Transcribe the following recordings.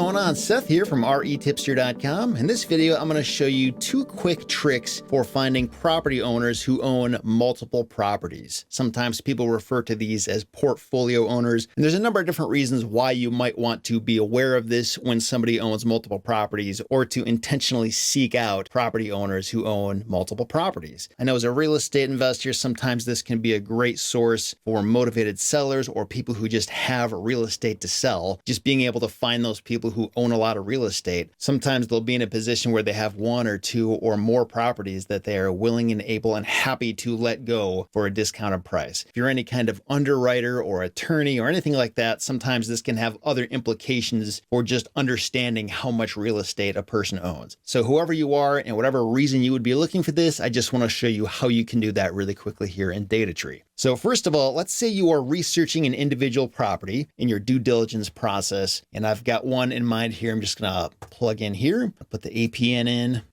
going on? Seth here from REtipster.com. In this video, I'm going to show you 2 quick tricks for finding property owners who own multiple properties. Sometimes people refer to these as portfolio owners, and there's a number of different reasons why you might want to be aware of this when somebody owns multiple properties, or to intentionally seek out property owners who own multiple properties. I know as a real estate investor, sometimes this can be a great source for motivated sellers or people who just have real estate to sell. Just being able to find those people who own a lot of real estate. Sometimes they'll be in a position where they have 1 or 2 or more properties that they are willing and able and happy to let go for a discounted price. If you're any kind of underwriter or attorney or anything like that, sometimes this can have other implications for just understanding how much real estate a person owns. So whoever you are and whatever reason you would be looking for this, I just want to show you how you can do that really quickly here in DataTree. So first of all, let's say you are researching an individual property in your due diligence process, and I've got one in mind here. I'm just going to plug in here, put the APN in,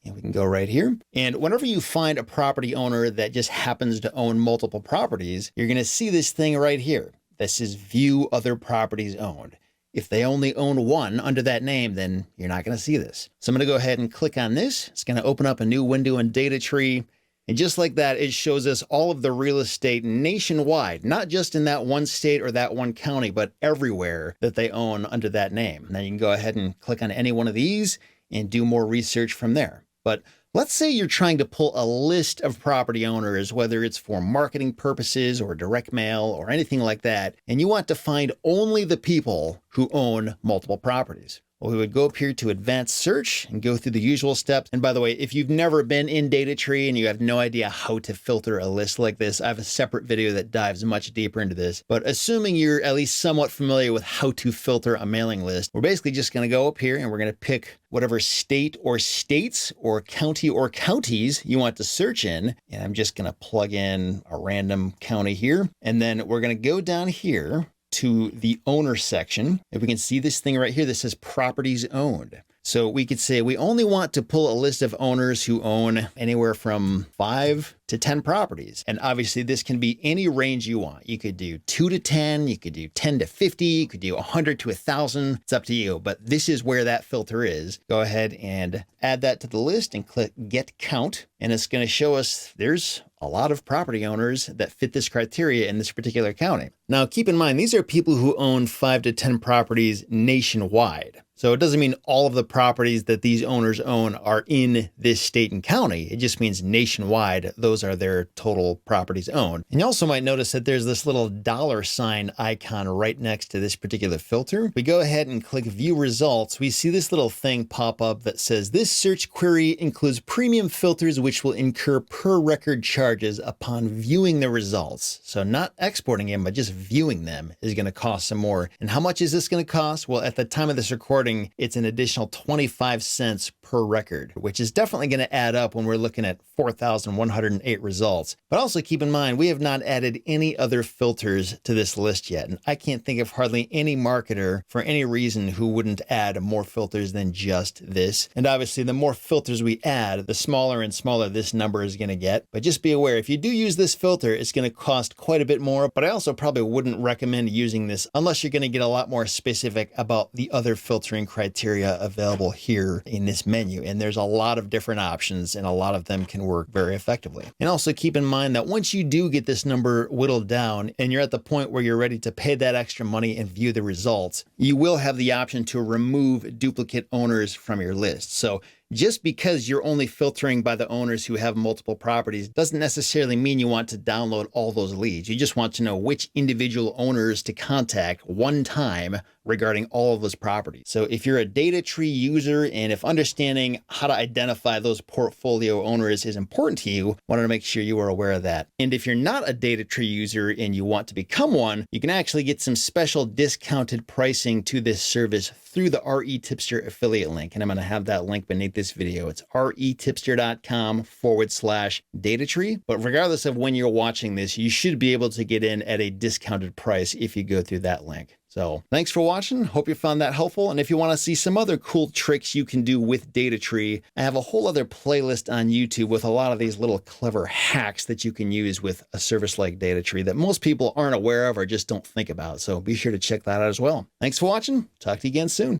and we can go right here. And whenever you find a property owner that just happens to own multiple properties, you're going to see this thing right here. This is view other properties owned. If they only own 1 under that name, then you're not going to see this. So I'm going to go ahead and click on this. It's going to open up a new window in DataTree. And just like that, it shows us all of the real estate nationwide, not just in that one state or that one county, but everywhere that they own under that name. Now you can go ahead and click on any one of these and do more research from there. But let's say you're trying to pull a list of property owners, whether it's for marketing purposes or direct mail or anything like that, and you want to find only the people who own multiple properties. Well, we would go up here to advanced search and go through the usual steps. And by the way, if you've never been in DataTree and you have no idea how to filter a list like this, I have a separate video that dives much deeper into this. But assuming you're at least somewhat familiar with how to filter a mailing list, we're basically just going to go up here and we're going to pick whatever state or states or county or counties you want to search in. And I'm just going to plug in a random county here. And then we're going to go down here to the owner section, and we can see this thing right here that says properties owned. So we could say we only want to pull a list of owners who own anywhere from 5 to 10 properties. And obviously this can be any range you want. You could do 2 to 10, you could do 10 to 50, you could do 100 to 1,000. It's up to you, but this is where that filter is. Go ahead and add that to the list and click Get Count. And it's going to show us there's a lot of property owners that fit this criteria in this particular county. Now, keep in mind, these are people who own 5 to 10 properties nationwide. So it doesn't mean all of the properties that these owners own are in this state and county. It just means nationwide, those are their total properties owned. And you also might notice that there's this little $ icon right next to this particular filter. We go ahead and click View Results. We see this little thing pop up that says, this search query includes premium filters which will incur per record charges upon viewing the results. So not exporting them, but just viewing them is going to cost some more. And how much is this going to cost? Well, at the time of this recording, it's an additional 25 cents per record, which is definitely going to add up when we're looking at 4,108 results. But also keep in mind, we have not added any other filters to this list yet. And I can't think of hardly any marketer for any reason who wouldn't add more filters than just this. And obviously the more filters we add, the smaller and smaller this number is going to get. But just be aware, if you do use this filter, it's going to cost quite a bit more, but I also probably wouldn't recommend using this unless you're going to get a lot more specific about the other filtering criteria available here in this menu. And there's a lot of different options and a lot of them can work very effectively. And also keep in mind that once you do get this number whittled down and you're at the point where you're ready to pay that extra money and view the results, you will have the option to remove duplicate owners from your list. So just because you're only filtering by the owners who have multiple properties doesn't necessarily mean you want to download all those leads. You just want to know which individual owners to contact one time regarding all of those properties. So if you're a DataTree user and if understanding how to identify those portfolio owners is important to you, wanted to make sure you are aware of that. And if you're not a DataTree user and you want to become one, you can actually get some special discounted pricing to this service through the REtipster affiliate link. And I'm going to have that link beneath this video. It's retipster.com/DataTree. But regardless of when you're watching this, you should be able to get in at a discounted price if you go through that link. So thanks for watching. Hope you found that helpful. And if you want to see some other cool tricks you can do with DataTree, I have a whole other playlist on YouTube with a lot of these little clever hacks that you can use with a service like DataTree that most people aren't aware of or just don't think about. So be sure to check that out as well. Thanks for watching. Talk to you again soon.